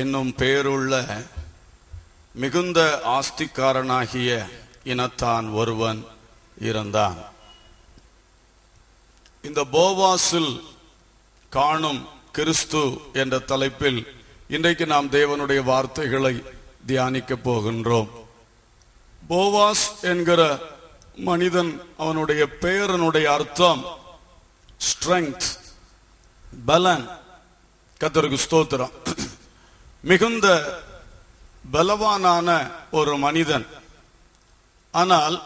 என்னும் பெயருள்ள மிகுந்த ஆஸ்திக்காரனாகிய இனத்தான் ஒருவன் இருந்தான். இந்த போவாசில் காணும் கிறிஸ்து என்ற தலைப்பில் இன்றைக்கு நாம் தேவனுடைய வார்த்தைகளை தியானிக்க போகின்றோம். போவாஸ் என்கிற மனிதன், அவனுடைய பெயரனுடைய அர்த்தம் ஸ்ட்ரெங்த், பலன். கர்த்தருக்கு ஸ்தோத்திரம். மிகுந்த பலவானான ஒரு மனிதன். ஆனால்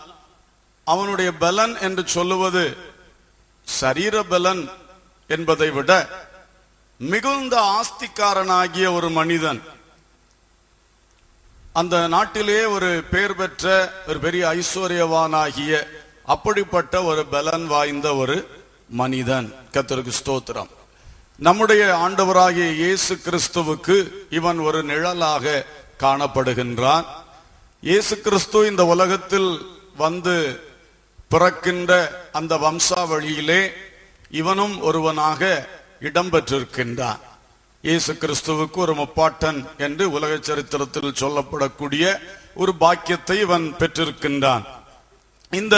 அவனுடைய பலன் என்று சொல்லுவது சரீர பலன் என்பதை விட மிகுந்த ஆஸ்திக்காரனாகிய ஒரு மனிதன். அந்த நாட்டிலே ஒரு பெயர் பெற்ற ஒரு பெரிய ஐஸ்வர்யவானாகிய அப்படிப்பட்ட ஒரு பலன் வாய்ந்த ஒரு மனிதன். கர்த்தருக்கு ஸ்தோத்திரம். நம்முடைய ஆண்டவராகிய இயேசு கிறிஸ்துவுக்கு இவன் ஒரு நிழலாக காணப்படுகின்றான். இயேசு கிறிஸ்து இந்த உலகத்தில் வந்து பிறக்கின்ற அந்த வம்சாவழியிலே இவனும் ஒருவனாக இடம்பெற்றிருக்கின்றான். இயேசு கிறிஸ்துவுக்கு ஒரு முப்பாட்டன் என்று உலக சரித்திரத்தில் சொல்லப்படக்கூடிய ஒரு பாக்கியத்தை இவன் பெற்றிருக்கின்றான். இந்த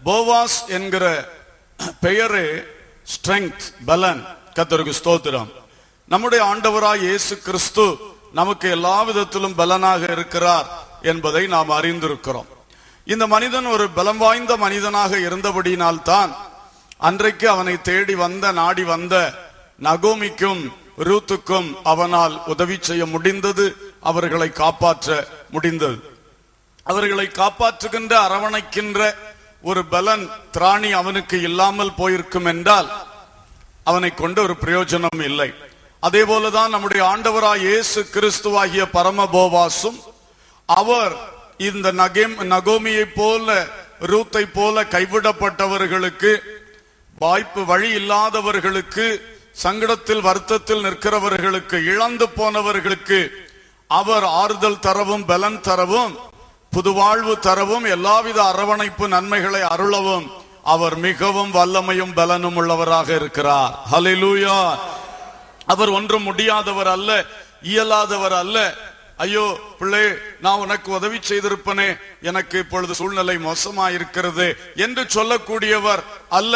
போவாஸ் என்கிற பெயரே ஸ்ட்ரெங்த், பலன். கர்த்தருக்கு ஸ்தோத்திரம். நம்முடைய ஆண்டவராய் இயேசு கிறிஸ்து நமக்கு எல்லா விதத்திலும் பலனாக இருக்கிறார் என்பதை நாம் அறிந்திருக்கிறோம். இந்த மனிதன் ஒரு பலம் வாய்ந்த மனிதனாக இருந்தபடியினால்தான் அன்றைக்கு அவனை தேடி வந்த, நாடி வந்த நகோமிக்கும் ரூத்துக்கும் அவனால் உதவி செய்ய முடிந்தது, அவர்களை காப்பாற்ற முடிந்தது. அவர்களை காப்பாற்றுகின்ற, அரவணைக்கின்ற ஒரு பலன், திராணி அவனுக்கு இல்லாமல் போயிருக்கும் என்றால் அவனை கொண்டு ஒரு பிரயோஜனம் இல்லை. அதே போலதான் நம்முடைய ஆண்டவராய் இயேசு கிறிஸ்துவாகிய பரம போவாசும், அவர் இந்த நகோமியை போல, ரூத்தை போல கைவிடப்பட்டவர்களுக்கு, வாய்ப்பு வழி இல்லாதவர்களுக்கு, சங்கடத்தில் வருத்தத்தில் நிற்கிறவர்களுக்கு, இழந்து போனவர்களுக்கு அவர் ஆறுதல் தரவும், பலன் தரவும், புதுவாழ்வு தரவும், எல்லாவித அரவணைப்பு நன்மைகளை அருளவும் அவர் மிகவும் வல்லமையும் பலனும் உள்ளவராக இருக்கிறார். ஹல்லேலூயா. அவர் ஒன்றும் முடியாதவர் அல்ல, இயலாதவர் அல்ல. ஐயோ பிள்ளை, நான் உனக்கு உதவி செய்திருப்பனே, எனக்கு இப்பொழுது சூழ்நிலை மோசமாயிருக்கிறது என்று சொல்லக்கூடியவர் அல்ல.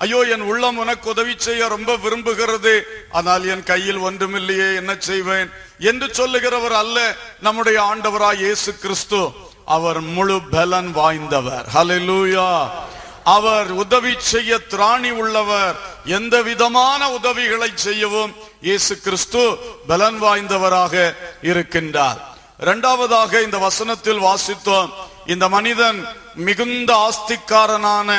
ஐயோ என் உள்ளம் உனக்கு உதவி செய்ய ரொம்ப விரும்புகிறது, ஆனால் என் கையில் ஒன்றுமில்லையே, என்ன செய்வேன் என்று சொல்லுகிறவர் அல்ல. நம்முடைய ஆண்டவராய் இயேசு கிறிஸ்து அவர் முழு பலன் வாய்ந்தவர். ஹல்லேலூயா. அவர் உதவி செய்ய திராணி உள்ளவர். எந்த விதமான உதவிகளை செய்யவும் இயேசு கிறிஸ்து பலன் வாய்ந்தவராக இருக்கின்றார். இரண்டாவதாக இந்த வசனத்தில் வாசித்தோம், இந்த மனிதன் மிகுந்த ஆஸ்திக்காரனான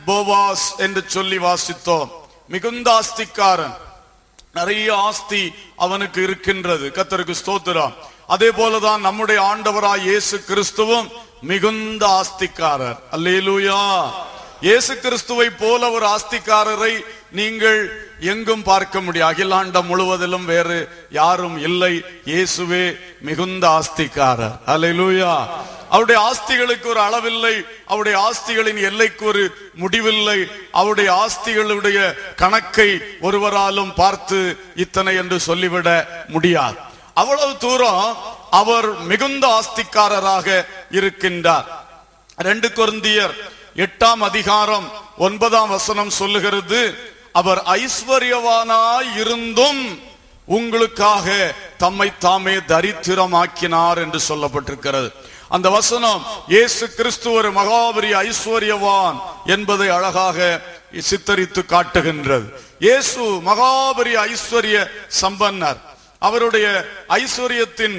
போவாஸ் என்று சொல்லி வாசித்தோம். மிகுந்த ஆஸ்திக்காரன், நிறைய ஆஸ்தி அவனுக்கு இருக்கின்றது. கர்த்தருக்கு ஸ்தோத்திரம். அதே போலதான் நம்முடைய ஆண்டவராய் இயேசு கிறிஸ்துவும் மிகுந்த ஆஸ்திக்காரர். அல்லேலூயா. இயேசு கிறிஸ்துவை போல ஒரு ஆஸ்திக்காரரை நீங்கள் எங்கும் பார்க்க முடியும். அகிலாண்டம் முழுவதிலும் வேறு யாரும் இல்லை. இயேசுவே மிகுந்த ஆஸ்திக்காரர். அல்லேலூயா. அவருடைய ஆஸ்திகளுக்கு ஒரு அளவில்லை, அவருடைய ஆஸ்திகளின் எல்லைக்கு ஒரு முடிவில்லை. அவருடைய ஆஸ்திகளுடைய கணக்கை ஒருவராலும் பார்த்து இத்தனை என்று சொல்லிவிட முடியாது. அவ்வளவு தூரம் அவர் மிகுந்த ஆஸ்திக்காரராக இருக்கின்றார். 2 கொரிந்தியர் 8ஆம் அதிகாரம் 9ஆம் வசனம் சொல்லுகிறது, அவர் ஐஸ்வர்யவானாய் இருந்தும் உங்களுக்காக தம்மை தாமே தரித்திரமாக்கினார் என்று சொல்லப்பட்டிருக்கிறது. அந்த வசனம் இயேசு கிறிஸ்து ஒரு மகாபெரிய ஐஸ்வர்யவான் என்பதை அழகாக சித்தரித்து காட்டுகின்றது. இயேசு மகாபெரிய ஐஸ்வர்ய சம்பன்னர். அவருடைய ஐஸ்வர்யத்தின்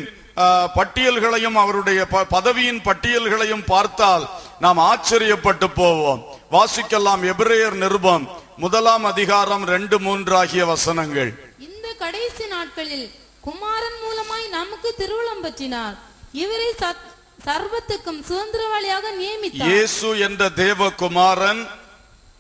பட்டியல்களையும் அவருடைய பதவியின் பட்டியல்களையும் பார்த்தால் நாம் ஆச்சரியப்பட்டு போவோம். வாசிக்கலாம். எபிரேயர் நிருபம் 1ஆம் அதிகாரம் 2-3 ஆகிய வசனங்கள். இந்த கடைசி நாட்களில் குமாரன் மூலமாய் நமக்கு திருவுளம் பற்றினார். இவரை சர்வத்துக்கும் சுதந்திரவாளியாக நியமித்தார். இயேசு என்ற தேவகுமாரன்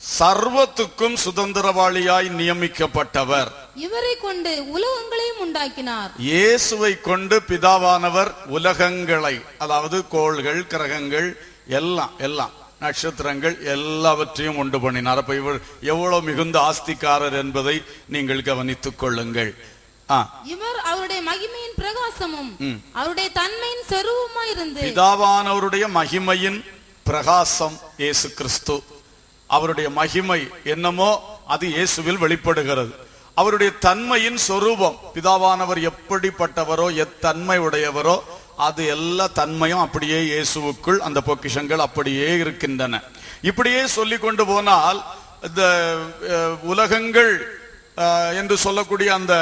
சர்வத்துக்கும் சுதந்திரவாளியாய் நியமிக்கப்பட்டவர். இவரை கொண்டு உலகங்களையும் உண்டாக்கினார். இயேசுவை கொண்டு பிதாவானவர் உலகங்களை, அதாவது கோள்கள், கிரகங்கள், எல்லாம் நட்சத்திரங்கள் எல்லாவற்றையும் உண்டு பண்ணினார். அப்ப இவர் எவ்வளவு மிகுந்த ஆஸ்திக்காரர் என்பதை நீங்கள் கவனித்துக் கொள்ளுங்கள். இவர் அவருடைய மகிமையின் பிரகாசமும் அவருடைய தன்மையின் சொரூபமாய் இருந்து. பிதாவானவருடைய மகிமையின் பிரகாசம் இயேசு கிறிஸ்து. அவருடைய மகிமை என்னமோ அது இயேசுவில் வெளிப்படுகிறது. அவருடைய தன்மையின் சொரூபம், பிதாவானவர் எப்படிப்பட்டவரோ எத்தன்மை உடையவரோ அது எல்லா தன்மையும் அப்படியே இயேசுவுக்குள் அந்த பொக்கிஷங்கள் அப்படியே இருக்கின்றன. இப்படியே சொல்லி கொண்டு போனால் இந்த உலகங்கள் என்று சொல்லக்கூடிய அந்த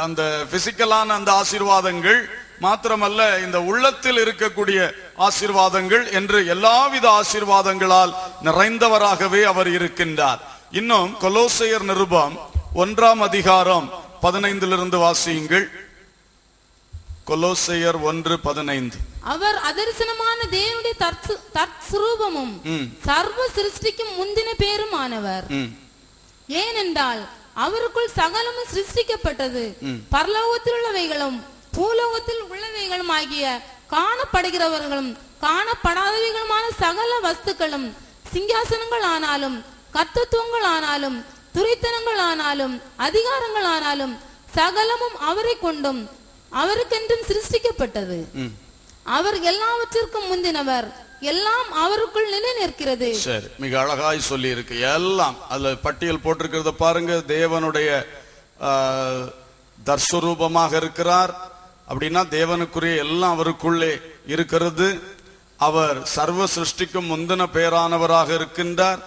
அந்த பிசிக்கலான அந்த ஆசீர்வாதங்கள் மாத்திரமல்ல, இந்த உள்ளத்தில் இருக்கக்கூடிய ஆசீர்வாதங்கள் என்று எல்லாவித ஆசீர்வாதங்களால் நிறைந்தவராகவே அவர் இருக்கின்றார். இன்னும் கொலோசையர் நிருபம் 1 அதிகாரம் 15 வாசியுங்கள். கொலோசையர் 1:15. அவர் அதரிசனமான தேவனுடைய தற்சுரூபமும் சர்வ சிருஷ்டிக்கும் முந்தின பேருமானவர். ஏனென்றால் அவருக்குள் சகலமும் சிருஷ்டிக்கப்பட்டது, பரலோகத்தில் உள்ளவைகளும் பூலோகத்தில் உள்ளவைகளும் ஆகிய காணப்படுகிறவர்களும் காணப்படாதவைகளுமான சகல வஸ்துக்களும், சிங்காசனங்கள் ஆனாலும் கர்த்தத்துவங்கள் ஆனாலும் துரைத்தனங்கள் ஆனாலும் அதிகாரங்கள் ஆனாலும் சகலமும் அவரை கொண்டும் அவருக்கென்றும் சிருஷ்டிக்கப்பட்டது. அவர் எல்லாவற்றிற்கும் முந்தினவர், எல்லாம் அவருக்குள் நிலை நிற்கிறது. சரி, மிக அழகாய் சொல்லி இருக்கு. எல்லாம் அதுல பட்டியல் போட்டிருக்கிறத பாருங்க. தேவனுடைய தர்ஸ்வரூபமாக இருக்கிறார் அப்படின்னா தேவனுக்குரிய எல்லாம் அவருக்குள்ளே இருக்கிறது. அவர் சர்வ சிருஷ்டிக்கும் முந்தின பேரானவராக இருக்கின்றார்.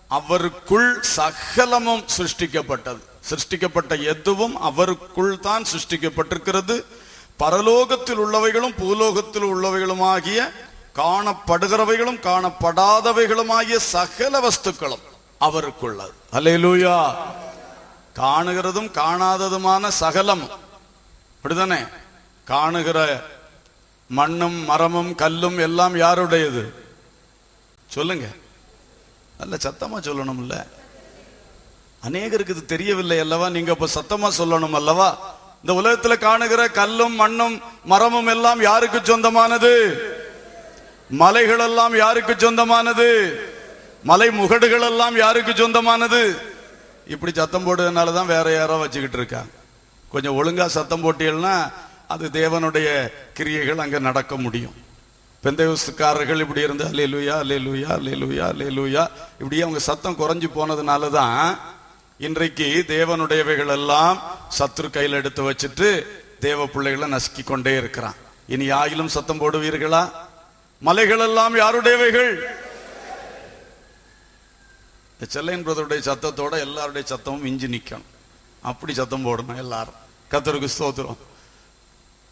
அவருக்குள் சகலமும் சிருஷ்டிக்கப்பட்டது. சிருஷ்டிக்கப்பட்ட எதுவும் அவருக்குள் தான் சிருஷ்டிக்கப்பட்டிருக்கிறது. பரலோகத்தில் உள்ளவைகளும் பூலோகத்தில் உள்ளவைகளும் ஆகிய காணப்படுகிறவைகளும் காணப்படாதவைகளும் ஆகிய சகல வஸ்துக்களும் அவருக்குள்ளது. அல்லேலூயா. காணுகிறதும் காணாததுமான சகலம் அப்படிதானே. காணுகிற மண்ணும் மரமும் கல்லும் எல்லாம் யாருடையது சொல்லுங்க. நல்ல சத்தமா சொல்லணும்ல. அநேகருக்கு இது தெரியவில்லை அல்லவா? நீங்க இப்ப சத்தமா சொல்லணும் அல்லவா? இந்த உலகத்துல காணுகிற கல்லும் மண்ணும் மரமும் எல்லாம் யாருக்கு சொந்தமானது? மலைகள் எல்லாம் யாருக்கு சொந்தமானது? மலை முகடுகள் எல்லாம் யாருக்கு சொந்தமானது? இப்படி சத்தம் போடுறதுனாலதான் வேற யாரோ வச்சுக்கிட்டு இருக்காங்க. கொஞ்சம் ஒழுங்கா சத்தம் போட்டீங்கன்னா அது தேவனுடைய கிரியைகள் அங்க நடக்க முடியும். பெந்தேகோஸ்துக்காரர்கள் இப்படி இருந்து அல்லேலூயா அல்லேலூயா அல்லேலூயா அல்லேலூயா இப்படியே அவங்க சத்தம் குறைஞ்சு போனதுனாலதான் இன்றைக்கு தேவனுடையவைகள் எல்லாம் சத்துரு கையில் எடுத்து வச்சுட்டு தேவ பிள்ளைகளை நசுக்கி கொண்டே இருக்கிறான். இனி ஆயிலும் சத்தம் போடுவீர்களா? மலைகள் எல்லாம் யாருடையவைகள்? செல்லையன் பிரதருடைய சத்தத்தோட எல்லாருடைய சத்தமும் இஞ்சி நிக்கணும். அப்படி சத்தம் போடணும் எல்லாரும். கர்த்தருக்கு ஸ்தோத்திரம்.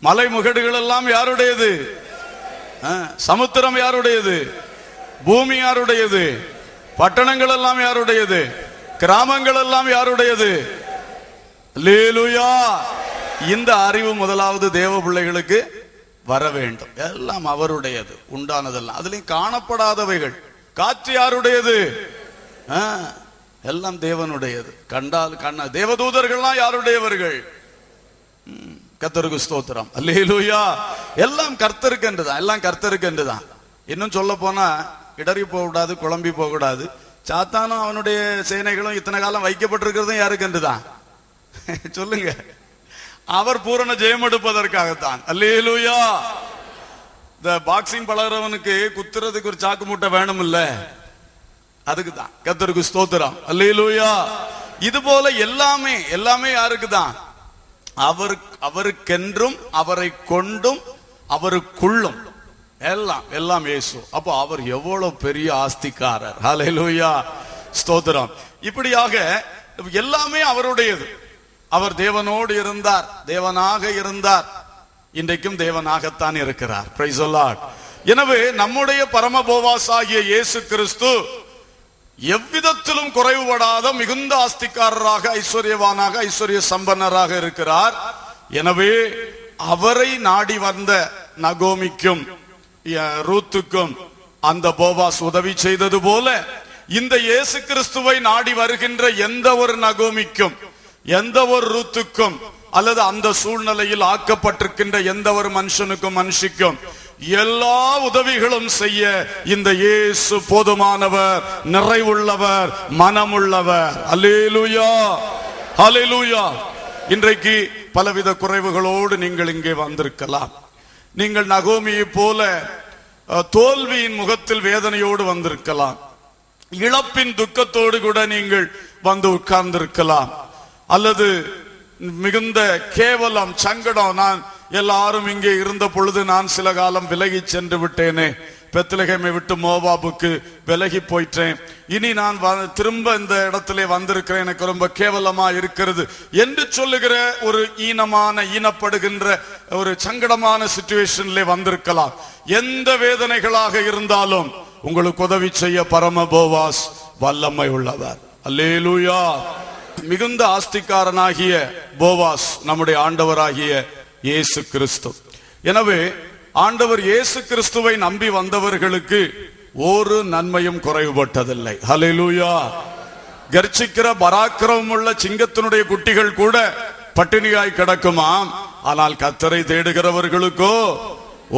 மலை முகடுகள் எல்லாம் யாருடையது? சமுத்திரம் யாருடையது? பூமி யாருடையது? பட்டணங்கள் எல்லாம் யாருடையது? கிராமங்கள் எல்லாம் யாருடையது? அல்லேலூயா. இந்த அறிவு முதலாவது தேவ பிள்ளைகளுக்கு வர வேண்டும். எல்லாம் அவருடையது, உண்டானதெல்லாம். அதுலயும் காணப்படாதவைகள், காற்று யாருடையது? எல்லாம் தேவனுடையது. கண்டால் கண்ண தேவதூதர்கள்லாம் யாருடையவர்கள்? கர்த்தருக்கு ஸ்தோத்திரம். அல்லேலூயா. எல்லாம் கர்த்தருக்கு என்றுதான், எல்லாம் கர்த்தருக்கு என்றுதான். இன்னும் சொல்ல போனா இடறி போக கூடாது, குழம்பி போக கூடாது. சாத்தானும் அவனுடைய சேனைகளும் இத்தனை காலம் வைக்கப்பட்டிருக்கிறதும் யாருக்கு என்றுதான் சொல்லுங்க. அவர் பூரண ஜெயம் எடுப்பதற்காகத்தான். அல்லேலூயா. இந்த பாக்ஸிங் பழகிறவனுக்கு குத்துறதுக்கு ஒரு சாக்கு மூட்டை வேணும் இல்ல, அதுக்கு தான். கர்த்தருக்கு ஸ்தோத்திரம். அல்லேலூயா. இது போல எல்லாமே எல்லாமே யாருக்கு தான்? அவருக்கென்றும் அவரை கொண்டும் அவருக்குள்ளும் எல்லாம் எல்லாம் இயேசு. அப்போ அவர் எவ்வளவு பெரிய ஆஸ்திக்காரர். ஹல்லேலூயா. ஸ்தோத்திரம். இப்படியாக எல்லாமே அவருடையது. அவர் தேவனோடு இருந்தார், தேவனாக இருந்தார், இன்றைக்கும் தேவனாகத்தான் இருக்கிறார். Praise the Lord. எனவே நம்முடைய பரமபோவாஸ் ஆகிய இயேசு கிறிஸ்து எவ்விதத்திலும் குறைவுபடாத மிகுந்த ஆஸ்திக்காரராக, ஐஸ்வர்யவானாக, ஐஸ்வர்ய சம்பன்னராக இருக்கிறார். எனவே அவரை நாடி வந்த நகோமிக்கும் ரூத்துக்கும் அந்த போவாஸ் உதவி செய்தது போல இந்த இயேசு கிறிஸ்துவை நாடி வருகின்ற எந்த ஒரு நகோமிக்கும், எந்த ஒரு ரூத்துக்கும், அல்லது அந்த சூழ்நிலையில் ஆக்கப்பட்டிருக்கின்ற எந்த ஒரு மனுஷனுக்கும் மனுஷிக்கும் எல்லா உதவிகளும் செய்ய இந்த இயேசு போதுமானவர், நிறைவுள்ளவர், மனமுள்ளவர். அல்லேலூயா. அல்லேலூயா. இன்றைக்கு பலவித குறைவுகளோடு நீங்கள் இங்கே வந்திருக்கலாம். நீங்கள் நகோமியை போல தோல்வியின் முகத்தில் வேதனையோடு வந்திருக்கலாம். இழப்பின் துக்கத்தோடு கூட நீங்கள் வந்து உட்கார்ந்திருக்கலாம். அல்லது மிகுந்த கேவலம், சங்கடம், நான் எல்லாரும் இங்கே இருந்த பொழுது நான் சில காலம் விலகி சென்று விட்டேனே, பெத்லகேமை விட்டு மோவாபுக்கு விலகி போயிட்டேன், இனி நான் திரும்ப இந்த இடத்திலே வந்திருக்கிறேன், எனக்கு ரொம்ப கேவலமா இருக்கிறது என்று சொல்லுகிற ஒரு ஈனப்படுகின்ற ஒரு சங்கடமான சிச்சுவேஷன்ல வந்திருக்கலாம். எந்த வேதனைகளாக இருந்தாலும் உங்களுக்கு உதவி செய்ய பரம போவாஸ் வல்லமை உள்ளவர். அல்லேலூயா. மிகுந்த ஆஸ்திகாரனாகிய போவாஸ் நம்முடைய ஆண்டவராகிய இயேசு கிறிஸ்து. எனவே ஆண்டவர் இயேசு கிறிஸ்துவை நம்பி வந்தவர்களுக்கு ஒரு நன்மையும் குறைவுபட்டதில்லை. ஹல்லேலூயா. கர்ச்சிக்கிற பராக்கிரமம் உள்ள சிங்கத்தினுடைய குட்டிகள் கூட பட்டினியாய் கிடக்குமாம், ஆனால் கர்த்தரை தேடுகிறவர்களுக்கோ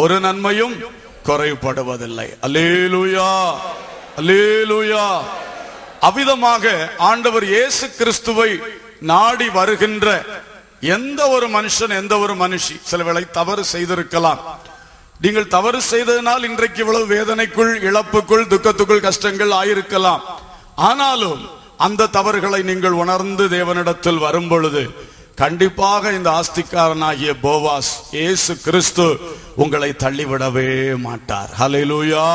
ஒரு நன்மையும் குறைவுபடுவதில்லை. அல்லேலூயா, அல்லேலூயா. அவ்விதமாக ஆண்டவர் இயேசு கிறிஸ்துவை நாடி வருகின்ற எந்த ஒரு மனுஷன், எந்த ஒரு மனுஷி சில வேளை தவறு செய்திருக்கலாம். நீங்கள் தவறு செய்ததனால் இன்றைக்கு இவ்வளவு வேதனைக்குள், இழப்புக்குள், துக்கத்துக்குள், கஷ்டங்கள் ஆயிருக்கலாம். ஆனாலும் அந்த தவறுகளை நீங்கள் உணர்ந்து தேவனிடத்தில் வரும் பொழுது கண்டிப்பாக இந்த ஆஸ்திகாரனாகிய போவாஸ் இயேசு கிறிஸ்து உங்களை தள்ளிவிடவே மாட்டார். ஹல்லேலூயா.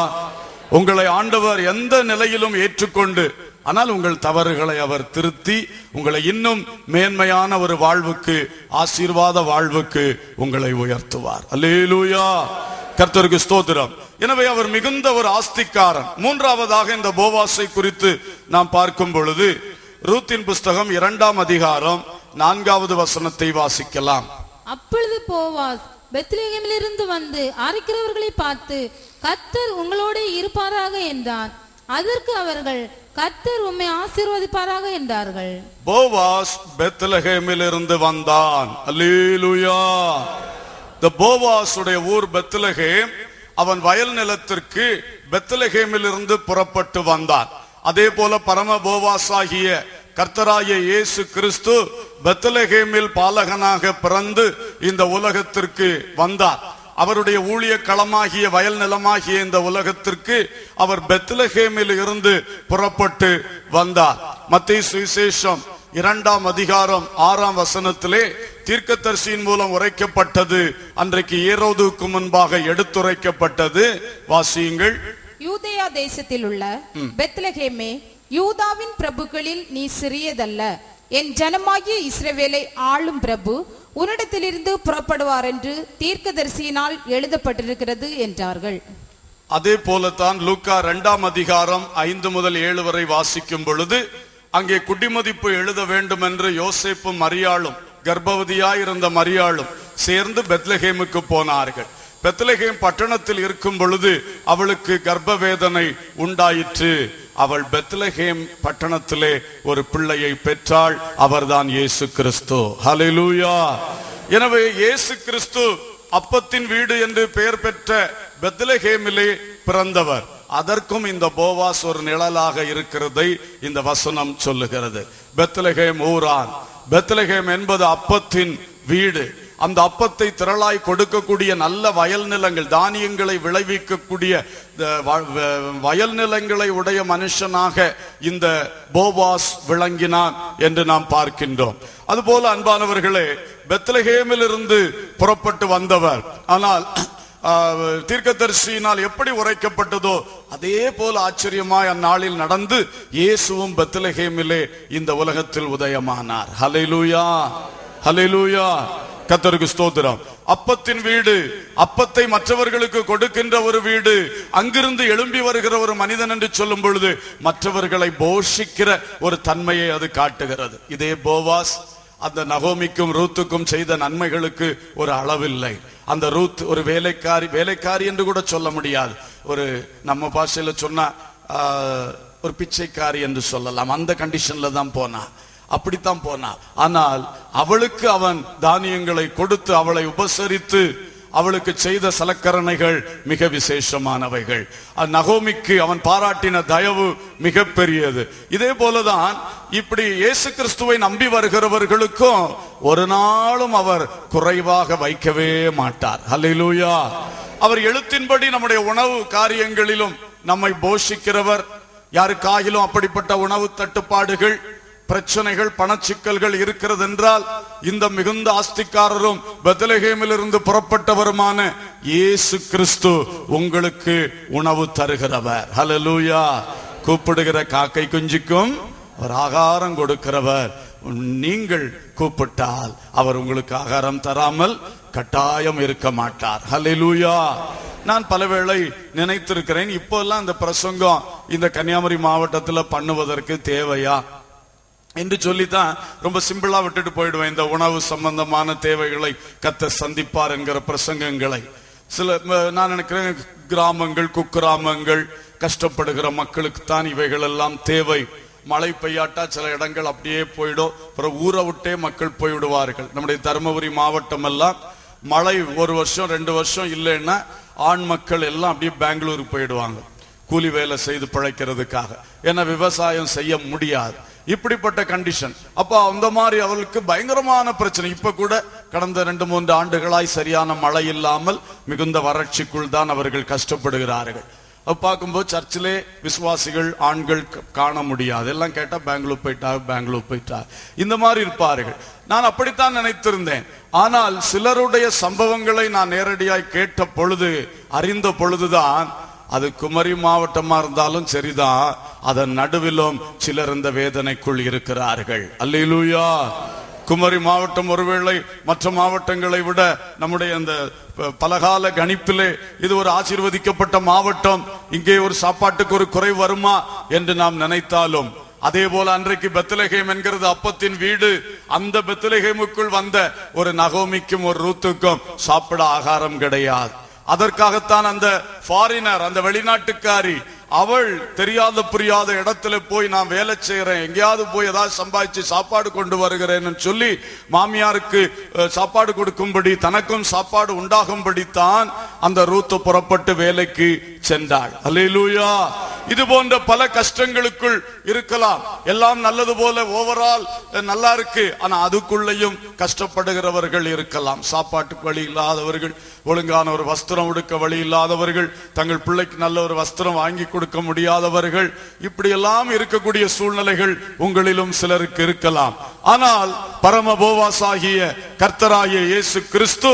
உங்களை ஆண்டவர் எந்த நிலையிலும் ஏற்றுக்கொண்டு, ஆனால் உங்கள் தவறுகளை அவர் திருத்தி உங்களை இன்னும் மேன்மையான ஒரு வாழ்வுக்கு, ஆசீர்வாத வாழ்வுக்கு உங்களை உயர்த்துவார். அல்லேலூயா. கர்த்தருக்கு ஸ்தோத்திரம். எனவே அவர் மிகுந்த ஒரு ஆஸ்திகாரன். மூன்றாவதாக இந்த போவாசை குறித்து நாம் பார்க்கும் பொழுது ரூத்தின் புஸ்தகம் 2ஆம் அதிகாரம் 4வது வசனத்தை வாசிக்கலாம். அப்பொழுது போவாஸ் பெத்லகேமிலிருந்து வந்து அரைக்கிறவர்களை பார்த்து, கர்த்தர் உங்களோட இருப்பாராக என்றான். அதற்கு அவர்கள், கர்த்தர் உம்மை ஆசீர்வதிப்பாராக என்றார்கள். போவாஸ் பெத்லகேமிலிருந்து வந்தான். அல்லேலூயா. இந்த போவாசுடைய ஊர் பெத்லகேம். அவன் வயல் நிலத்திற்கு பெத்லகேமிலிருந்து புறப்பட்டு வந்தான். அதே போல பரம போவாசாகிய கர்த்தராகிய இயேசு கிறிஸ்து பெத்லகேமில் பாலகனாக பிறந்து இந்த உலகத்திற்கு வந்தார். அவருடைய ஊழிய களமாகிய வயல் நிலமாகிய இந்த உலகத்திற்கு அவர் பெத்லகேமில் இருந்து புறப்பட்டு வந்தார். மத்தேயு சுவிசேஷம் 2ஆம் அதிகாரம் 6ஆம் வசனத்திலே தீர்க்கதரிசியின் மூலம் உரைக்கப்பட்டது அன்றைக்கு ஏரோதுக்கு முன்பாக எடுத்துரைக்கப்பட்டது. வாசியுங்கள். யூதேயா தேசத்தில் உள்ள பெத்லகேமே, யூதாவின் பிரபுக்களில் நீ சிறியதல்ல, என் ஜனமாகிய இஸ்ரவேலை ஆளும் பிரபு உன்னிடத்திலிருந்து புறப்படுவார் என்று தீர்க்கதரிசியினால் எழுதப்பட்டிருக்கிறது என்றார்கள். அதே போலத்தான் லூக்கா 2ஆம் அதிகாரம் 5 முதல் 7 வரை வாசிக்கும் பொழுது அங்கே குடிமதிப்பு எழுத வேண்டும் என்று யோசேப்பும் மரியாளும், கர்ப்பவதியாயிருந்த மரியாளும் சேர்ந்து பெத்லகேமுக்கு போனார்கள். பெத்லகேம் பட்டணத்தில் இருக்கும் பொழுது அவளுக்கு கர்ப்பவேதனை உண்டாயிற்று. அவள் பெத்லகேம் பட்டணத்திலே ஒரு பிள்ளையை பெற்றாள். அவர்தான் இயேசு கிறிஸ்து. ஹல்லேலூயா. எனவே இயேசு கிறிஸ்து அப்பத்தின் வீடு என்று பெயர் பெற்ற பெத்லகேமிலே பிறந்தவர். அதற்கும் இந்த போவாஸ் ஒரு நிழலாக இருக்கிறதை இந்த வசனம் சொல்லுகிறது. பெத்லகேம் ஊரான். பெத்லகேம் என்பது அப்பத்தின் வீடு. அந்த அப்பத்தை திரளாய் கொடுக்கக்கூடிய நல்ல வயல் நிலங்கள், தானியங்களை விளைவிக்கக்கூடிய வயல் நிலங்களை உடைய மனுஷனாக இந்த போவாஸ் விளங்கினான் என்று நாம் பார்க்கின்றோம். அதுபோல அன்பானவர்களே, பெத்லகேமில் இருந்து புறப்பட்டு வந்தவர். ஆனால் தீர்க்கதரிசியினால் எப்படி உரைக்கப்பட்டதோ அதே போல ஆச்சரியமாய் அந்நாளில் நடந்து இயேசுவும் பெத்லகேமிலே இந்த உலகத்தில் உதயமானார். ஹல்லேலூயா, ஹல்லேலூயா. கர்த்தருக்கு ஸ்தோத்திரம். அப்பத்தின் வீடு, அப்பத்தை மற்றவர்களுக்கு கொடுக்கின்ற ஒரு வீடு, அங்கிருந்து எழும்பி வருகிற ஒரு மனிதன் என்று சொல்லும் பொழுது மற்றவர்களை போஷிக்கிற ஒரு தன்மையை அது காட்டுகிறது. இதே போவாஸ் அந்த நகோமிக்கும் ரூத்துக்கும் செய்த நன்மைகளுக்கு ஒரு அளவில்லை. அந்த ரூத் ஒரு வேலைக்காரி என்று கூட சொல்ல முடியாது. ஒரு நம்ம பாஷையில சொன்னா ஒரு பிச்சைக்காரி என்று சொல்லலாம். அந்த கண்டிஷன்ல தான் போனா, அப்படித்தான் போனா. ஆனால் அவளுக்கு அவன் தானியங்களை கொடுத்து அவளை உபசரித்து அவளுக்கு செய்த சலக்கரணைகள் மிக விசேஷமானவைகள். நகோமிக்கு அவன் பாராட்டின தயவு மிக பெரியது. இதே போலதான் இப்படி இயேசு கிறிஸ்துவை நம்பி வருகிறவர்களுக்கும் ஒரு நாளும் அவர் குறைவாக வைக்கவே மாட்டார். அல்லேலூயா. அவர் எழுத்தின்படி நம்முடைய உணவு காரியங்களிலும் நம்மை போஷிக்கிறவர். யாருக்காகிலும் அப்படிப்பட்ட உணவு தட்டுப்பாடுகள், பிரச்சனைகள், பணச்சிக்கல்கள் இருக்கிறது என்றால் இந்த மிகுந்த ஆஸ்திக்காரரும் பெத்லகேமிலிருந்து புறப்பட்டவருமான இயேசு கிறிஸ்து உங்களுக்கு உணவு தருகிறவர். ஹல்லேலூயா. கூப்பிடுகிற காக்கை குஞ்சுக்கும் அவர் ஆகாரம் கொடுக்கிறவர். நீங்கள் கூப்பிட்டால் அவர் உங்களுக்கு ஆகாரம் தராமல் கட்டாயம் இருக்க மாட்டார். ஹல்லேலூயா. நான் பலவேளை நினைத்திருக்கிறேன், இப்போல்லாம் இந்த பிரசங்கம் இந்த கன்னியாகுமரி மாவட்டத்தில் பண்ணுவதற்கு தேவையா என்று சொல்லித்தான் ரொம்ப சிம்பிளா விட்டுட்டு போயிடுவேன். இந்த உணவு சம்பந்தமான தேவைகளை கர்த்தர் சந்திப்பார் என்கிற பிரசங்கங்களை. நான் நினைக்கிறேன், கிராமங்கள், குக்கிராமங்கள், கஷ்டப்படுகிற மக்களுக்கு தான் இவைகள் எல்லாம் தேவை. மழை பெய்யாட்டா சில இடங்கள் அப்படியே போயிடும், அப்புறம் ஊரை விட்டே மக்கள் போய்விடுவார்கள். நம்முடைய தருமபுரி மாவட்டம் எல்லாம் மழை ஒரு வருஷம் 2 வருஷம் இல்லைன்னா ஆண் மக்கள் எல்லாம் அப்படியே பெங்களூருக்கு போயிடுவாங்க கூலி வேலை செய்து பிழைக்கிறதுக்காக. ஏன்னா விவசாயம் செய்ய முடியாது, இப்படிப்பட்ட கண்டிஷன். அப்ப அந்த மாதிரி அவர்களுக்கு பயங்கரமான பிரச்சனை. இப்ப கூட கடந்த 2-3 ஆண்டுகளாய் சரியான மழை இல்லாமல் மிகுந்த வறட்சிக்குள் தான் அவர்கள் கஷ்டப்படுகிறார்கள். பார்க்கும்போது சர்ச்சிலே விசுவாசிகள் ஆண்கள் காண முடியாது. எல்லாம் கேட்டா பெங்களூர் போயிட்டா இந்த மாதிரி இருப்பார்கள். நான் அப்படித்தான் நினைத்திருந்தேன். ஆனால் சிலருடைய சம்பவங்களை நான் நேரடியாய் கேட்ட பொழுது, அறிந்த பொழுதுதான், அது குமரி மாவட்டமா இருந்தாலும் சரிதான், அதன் நடுவிலும் சிலர் இந்த வேதனைக்குள் இருக்கிறார்கள். அல்லேலூயா. குமரி மாவட்டம் ஒருவேளை மற்ற மாவட்டங்களை விட நம்முடைய அந்த பலகால கணிப்பிலே இது ஒரு ஆசீர்வதிக்கப்பட்ட மாவட்டம். இங்கே ஒரு சாப்பாட்டுக்கு ஒரு குறை வருமா என்று நாம் நினைத்தாலும், அதே போல அன்றைக்கு பெத்லகேம் என்கிறது அப்பத்தின் வீடு. அந்த பெத்லகேமுக்குள் வந்த ஒரு நகோமிக்கும் ஒரு ரூத்துக்கும் சாப்பிட ஆகாரம் கிடையாது. அதற்காகத்தான் அந்த ஃபாரினர், அந்த வெளிநாட்டுக்காரி, அவள் தெரியாத புரியாத இடத்துல போய் நான் வேலை செய்யறேன், எங்கேயாவது போய் ஏதாவது சம்பாதிச்சு சாப்பாடு கொண்டு வருகிறேன்னு சொல்லி மாமியாருக்கு சாப்பாடு கொடுக்கும்படி, தனக்கும் சாப்பாடு உண்டாகும்படித்தான் அந்த ரூத்து புறப்பட்டு வேலைக்கு சென்றாள். அல்லேலூயா. இது போன்ற பல கஷ்டங்களுக்குள் இருக்கலாம். எல்லாம் நல்லது போல ஓவரால் நல்லா இருக்கு, ஆனா அதுக்குள்ளேயும் கஷ்டப்படுகிறவர்கள் இருக்கலாம். சாப்பாட்டுக்கு வழி இல்லாதவர்கள், ஒழுங்கான ஒரு வஸ்திரம் உடுக்க வழி இல்லாதவர்கள், தங்கள் பிள்ளைக்கு நல்ல ஒரு வஸ்திரம் வாங்கி கொடுக்க முடியாதவர்கள், இப்படி எல்லாம் இருக்கக்கூடிய சூழ்நிலைகள் உங்களிலும் சிலருக்கு இருக்கலாம். ஆனால் பரம போவாசாகிய கர்த்தராகிய இயேசு கிறிஸ்து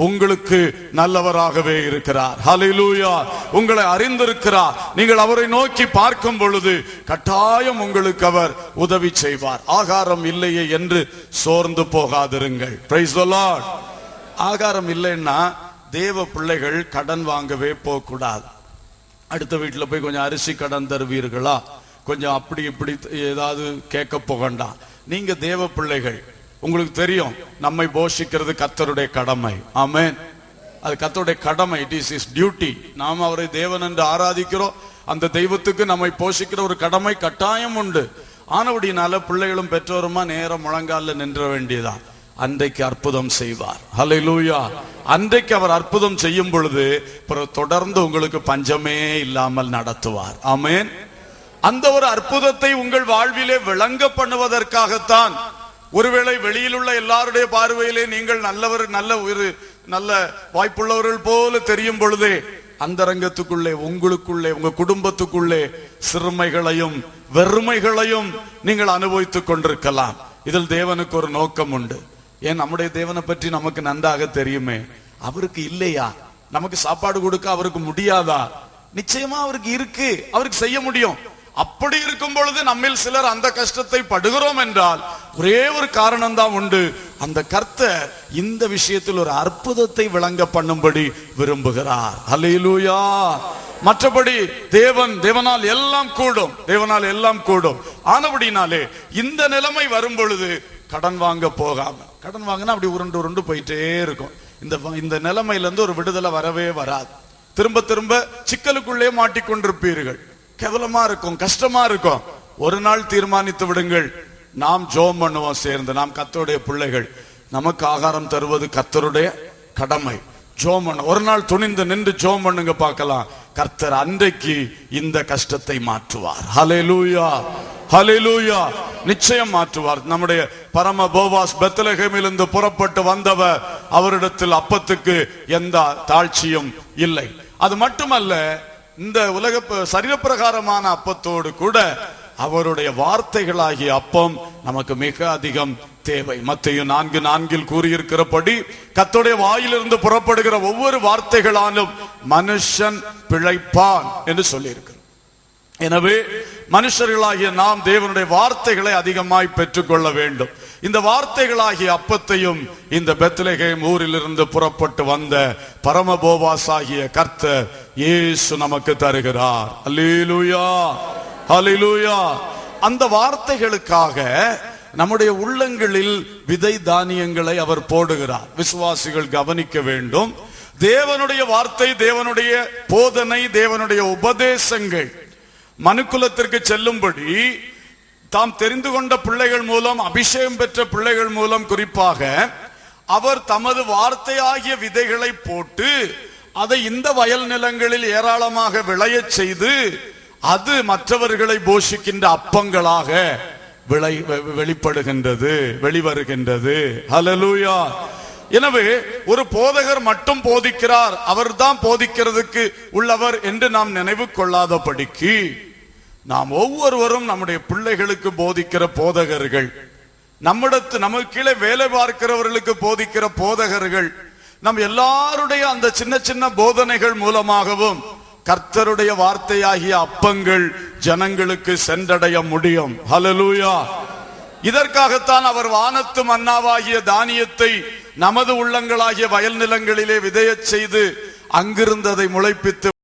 உங்களுக்கு நல்லவராகவே இருக்கிறார். ஹல்லேலூயா. உங்களை அறிந்திருக்கிறார். நீங்கள் அவரை நோக்கி பார்க்கும் பொழுது கட்டாயம் உங்களுக்கு அவர் உதவி செய்வார். ஆகாரம் இல்லையே என்று சோர்ந்து போகாதிருங்கள். Praise the Lord. ஆகாரம் இல்லைன்னா தேவ பிள்ளைகள் கடன் வாங்கவே போகக்கூடாது. அடுத்த வீட்டில் போய் கொஞ்சம் அரிசி கடன் தருவீர்களா, கொஞ்சம் அப்படி இப்படி ஏதாவது கேட்க போகண்டாம். நீங்க தேவ பிள்ளைகள், உங்களுக்கு தெரியும் நம்மை போஷிக்கிறது கர்த்தருடைய கடமை. ஆமென். அது கர்த்தருடைய கடமை. It is his duty. நாம் அவரை தேவன் என்று ஆராதிக்கிறோம். அந்த தெய்வத்துக்கு நம்மை போஷிக்கிற ஒரு கடமை கட்டாயம் உண்டு. ஆனபடினால பிள்ளைகளும் பெற்றோருமா நேரம் முழங்கால நின்ற வேண்டியதான். அன்றைக்கு அற்புதம் செய்வார். ஹல்லேலூயா. அன்றைக்கு அவர் அற்புதம் செய்யும் பொழுது தொடர்ந்து உங்களுக்கு பஞ்சமே இல்லாமல் நடத்துவார். ஆமென். அந்த ஒரு அற்புதத்தை உங்கள் வாழ்விலே விளங்க பண்ணுவதற்காகத்தான், ஒருவேளை வெளியில் உள்ள எல்லாருடைய பார்வையிலே நீங்கள் நல்ல வாய்ப்புள்ளவர்கள் போல தெரியும் பொழுதே, அந்தரங்கத்துக்குள்ளே, உங்களுக்குள்ளே, உங்க குடும்பத்துக்குள்ளே சிறுமைகளையும் வெறுமைகளையும் நீங்கள் அனுபவித்துக் கொண்டிருக்கலாம். இதில் தேவனுக்கு ஒரு நோக்கம் உண்டு. ஏன், நம்முடைய தேவனை பற்றி நமக்கு நன்றாக தெரியுமே. அவருக்கு இல்லையா நமக்கு சாப்பாடு கொடுக்க அவருக்கு முடியாதா? நிச்சயமா அவருக்கு இருக்கு, அவருக்கு செய்ய முடியும். அப்படி இருக்கும் பொழுது நம்மில் சிலர் அந்த கஷ்டத்தை படுகிறோம் என்றால் ஒரே ஒரு காரணம் தான் உண்டு. அந்த கர்த்தர் இந்த விஷயத்தில் ஒரு அற்புதத்தை விளங்க பண்ணும்படி விரும்புகிறார். அல்லேலூயா. மற்றபடி தேவனால் எல்லாம் கூடும், தேவனால் எல்லாம் கூடும். ஆனபடினாலே இந்த நிலைமை வரும் பொழுது கடன் வாங்க போகாம, கடன் வாங்கினா அப்படி உருண்டு போயிட்டே இருக்கும். இந்த நிலைமையிலிருந்து ஒரு விடுதலை வரவே வராது. திரும்ப திரும்ப சிக்கலுக்குள்ளே மாட்டிக்கொண்டிருப்பீர்கள். கேவலமா இருக்கும், கஷ்டமா இருக்கும். ஒரு நாள் தீர்மானித்து விடுங்கள், நாம் ஜெபம் பண்ணுவோம் சேர்ந்து. நாம் கர்த்தருடைய பிள்ளைகள், நமக்கு ஆகாரம் தருவது கர்த்தருடைய கடமை. ஜெபம் பண்ண, ஒரு நாள் துணிந்து நின்று ஜெபம் பண்ணுங்க பார்க்கலாம். கர்த்தர் அன்றைக்கு இந்த கஷ்டத்தை மாற்றுவார். ஹல்லேலூயா, ஹல்லேலூயா. நிச்சயம் மாற்றுவார். நம்முடைய பரம போவாஸ் பெத்லகேமிலிருந்து புறப்பட்டு வந்தவர், அவரிடத்தில் அப்பத்துக்கு எந்த தாழ்ச்சியும் இல்லை. அது மட்டுமல்ல, இந்த உலக சரீரப்பிரகாரமான அப்பத்தோடு கூட அவருடைய வார்த்தைகளாகிய அப்பம் நமக்கு மிக அதிகம் தேவை. மத்தேயு 4:4 கூறியிருக்கிறபடி கர்த்தருடைய வாயிலிருந்து புறப்படுகிற ஒவ்வொரு வார்த்தைகளாலும் மனுஷன் பிழைப்பான் என்று சொல்லியிருக்கிறார். எனவே மனுஷர்களாகிய நாம் தேவனுடைய வார்த்தைகளை அதிகமாய் பெற்றுக்கொள்ள வேண்டும். இந்த வார்த்தைகளாகிய அப்பத்தையும் இந்த பெத்லகேம் ஊரிலிருந்து புறப்பட்டு வந்த பரம போவாஸ் ஆகிய கர்த்தர் இயேசு நமக்கு தருகிறார். அல்லேலூயா, ஹல்லேலூயா. அந்த வார்த்தைகளுக்காக நம்முடைய உள்ளங்களில் விதை தானியங்களை அவர் போடுகிறார். விசுவாசிகள் கவனிக்க வேண்டும். தேவனுடைய வார்த்தை, தேவனுடைய போதனை, தேவனுடைய உபதேசங்கள் மனுக்குலத்திற்கு செல்லும்படி தாம் தெரிந்து கொண்ட பிள்ளைகள் மூலம், அபிஷேகம் பெற்ற பிள்ளைகள் மூலம் குறிப்பாக அவர் தமது வார்த்தையாகிய விதைகளை போட்டு அதை இந்த வயல் நிலங்களில் ஏராளமாக விளையச் செய்து அது மற்றவர்களை போஷிக்கின்ற அப்பங்களாக வெளிப்படுகின்றது, வெளிவருகின்றது. ஹல்லேலூயா. எனவே ஒரு போதகர் மட்டும் போதிக்கிறார், அவர்தான் போதிக்கிறதுக்கு உள்ளவர் என்று நாம் நினைவு கொள்ளாதபடிக்கு நாம் ஒவ்வொருவரும் நம்முடைய பிள்ளைகளுக்கு போதிக்கிற போதகர்கள், நமக்கு கீழே வேலை பார்க்கிறவர்களுக்கு போதிக்கிற போதகர்கள், நம் எல்லாருடைய அந்த சின்ன சின்ன போதனைகள் மூலமாகவும் கர்த்தருடைய வார்த்தையாகிய அப்பங்கள் ஜனங்களுக்கு சென்றடைய முடியும். ஹல்லேலூயா. இதற்காகத்தான் அவர் வானத்து மன்னாவாகிய தானியத்தை நமது உள்ளங்களாகிய வயல் நிலங்களிலே விதையச் செய்து அங்கிருந்து அதை முளைப்பித்து